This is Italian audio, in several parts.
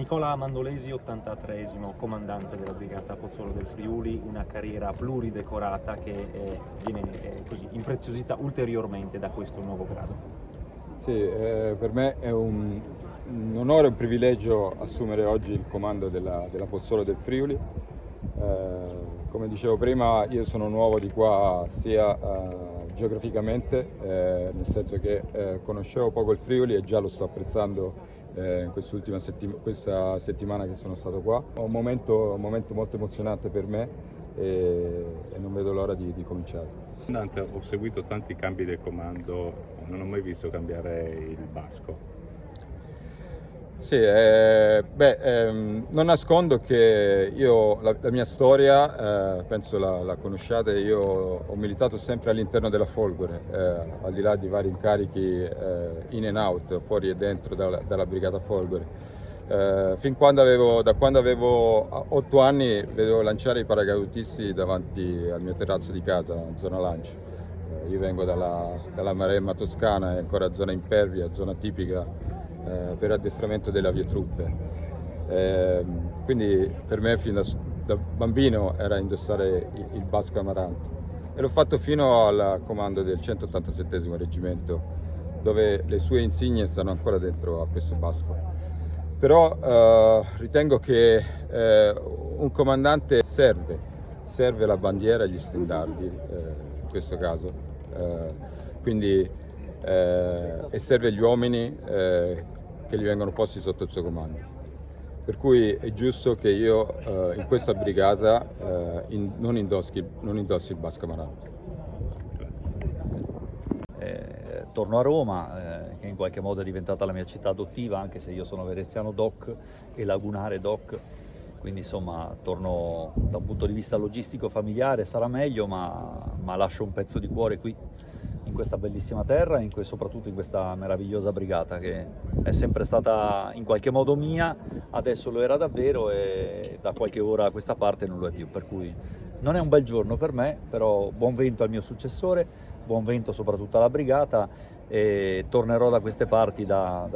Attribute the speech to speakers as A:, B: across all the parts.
A: Nicola Mandolesi, 83esimo comandante della Brigata Pozzolo del Friuli, una carriera pluridecorata che viene così impreziosita ulteriormente da questo nuovo grado.
B: Sì, per me è un onore e un privilegio assumere oggi il comando della Pozzolo del Friuli. Come dicevo prima, io sono nuovo di qua sia geograficamente, nel senso che conoscevo poco il Friuli e già lo sto apprezzando in questa settimana che sono stato qua. È un momento molto emozionante per me e non vedo l'ora di cominciare.
C: Ho seguito tanti cambi del comando, non ho mai visto cambiare il basco.
B: Sì, non nascondo che io la mia storia, penso la conosciate, io ho militato sempre all'interno della Folgore, al di là di vari incarichi in and out, fuori e dentro dalla Brigata Folgore. Da quando avevo 8 anni vedevo lanciare i paracadutisti davanti al mio terrazzo di casa, in zona lancio. Io vengo dalla Maremma toscana, è ancora zona impervia, zona tipica per addestramento delle aviotruppe. Quindi per me fin da bambino era indossare il basco amaranto e l'ho fatto fino al comando del 187° reggimento, dove le sue insigne stanno ancora dentro a questo basco. Però ritengo che un comandante serve la bandiera e gli stendardi in questo caso, e serve gli uomini che gli vengono posti sotto il suo comando. Per cui è giusto che io in questa brigata non indossi il basco amaranto.
D: Torno a Roma, che in qualche modo è diventata la mia città adottiva, anche se io sono veneziano doc e lagunare doc, quindi insomma torno da un punto di vista logistico familiare, sarà meglio, ma lascio un pezzo di cuore qui, in questa bellissima terra e soprattutto in questa meravigliosa brigata che è sempre stata in qualche modo mia, adesso lo era davvero e da qualche ora a questa parte non lo è più, per cui non è un bel giorno per me, però buon vento al mio successore, buon vento soprattutto alla brigata e tornerò da queste parti da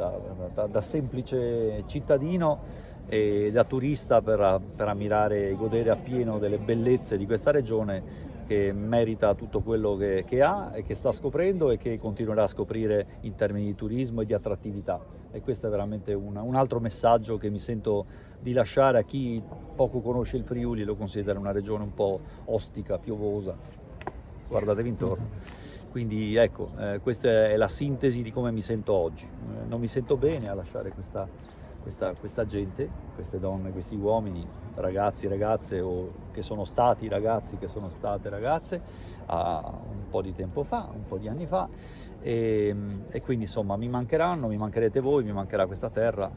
D: semplice cittadino e da turista per ammirare e godere appieno delle bellezze di questa regione che merita tutto quello che ha e che sta scoprendo e che continuerà a scoprire in termini di turismo e di attrattività. E questo è veramente un altro messaggio che mi sento di lasciare a chi poco conosce il Friuli e lo considera una regione un po' ostica, piovosa. Guardatevi intorno. Quindi ecco, questa è la sintesi di come mi sento oggi. Non mi sento bene a lasciare questa gente, queste donne, questi uomini, ragazzi, ragazze o che sono stati ragazzi, che sono state ragazze un po' di tempo fa, un po' di anni fa e quindi insomma mi mancheranno, mi mancherete voi, mi mancherà questa terra,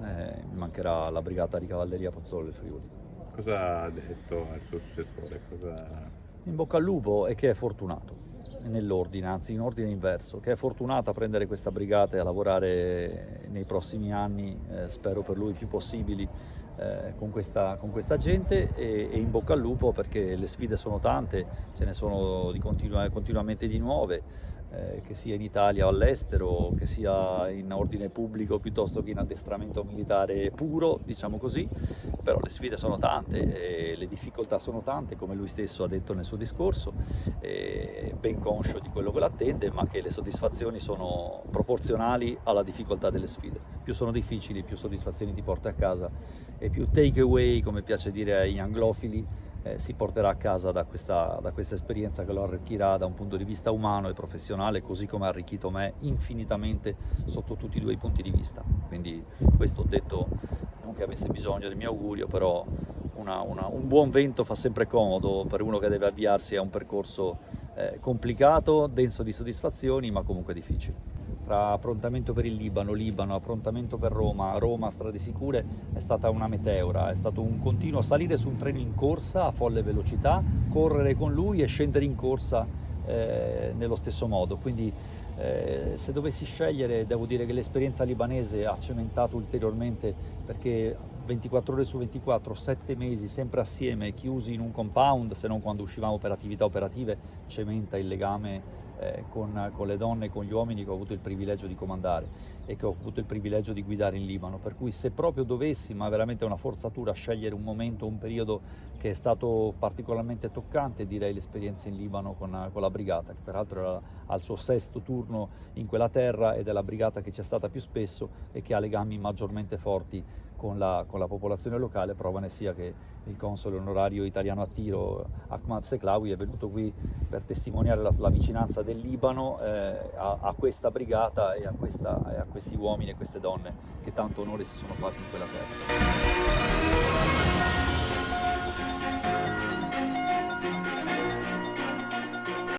D: mi mancherà la brigata di cavalleria Pozzolo del Friuli.
C: Cosa ha detto al suo successore?
D: In bocca al lupo e che è fortunato. Nell'ordine, anzi in ordine inverso, che è fortunato a prendere questa brigata e a lavorare nei prossimi anni, spero per lui più possibili, con questa gente e in bocca al lupo perché le sfide sono tante, ce ne sono continuamente di nuove, che sia in Italia o all'estero, che sia in ordine pubblico piuttosto che in addestramento militare puro, diciamo così, però le sfide sono tante e le difficoltà sono tante, come lui stesso ha detto nel suo discorso, ben conscio di quello che l'attende, ma che le soddisfazioni sono proporzionali alla difficoltà delle sfide. Più sono difficili, più soddisfazioni ti porta a casa e più take away, come piace dire agli anglofili, si porterà a casa da questa esperienza che lo arricchirà da un punto di vista umano e professionale, così come ha arricchito me infinitamente sotto tutti e due i punti di vista. Quindi questo detto, non che avesse bisogno del mio augurio, però un buon vento fa sempre comodo per uno che deve avviarsi a un percorso complicato, denso di soddisfazioni, ma comunque difficile. Tra approntamento per il Libano, approntamento per Roma, strade sicure, è stata una meteora, è stato un continuo salire su un treno in corsa a folle velocità, correre con lui e scendere in corsa nello stesso modo. Quindi se dovessi scegliere, devo dire che l'esperienza libanese ha cementato ulteriormente, perché 24 ore su 24, 7 mesi sempre assieme, chiusi in un compound, se non quando uscivamo per attività operative, cementa il legame con le donne e con gli uomini che ho avuto il privilegio di comandare e che ho avuto il privilegio di guidare in Libano, per cui se proprio dovessi, ma veramente una forzatura, scegliere un momento, un periodo che è stato particolarmente toccante, direi l'esperienza in Libano con la brigata, che peraltro era al suo 6º turno in quella terra ed è la brigata che c'è stata più spesso e che ha legami maggiormente forti con la popolazione locale. Prova ne sia che il console onorario italiano a Tiro, Ahmad Seclawi, è venuto qui per testimoniare la vicinanza del Libano a questa brigata e a questi uomini e queste donne che tanto onore si sono fatti in quella terra.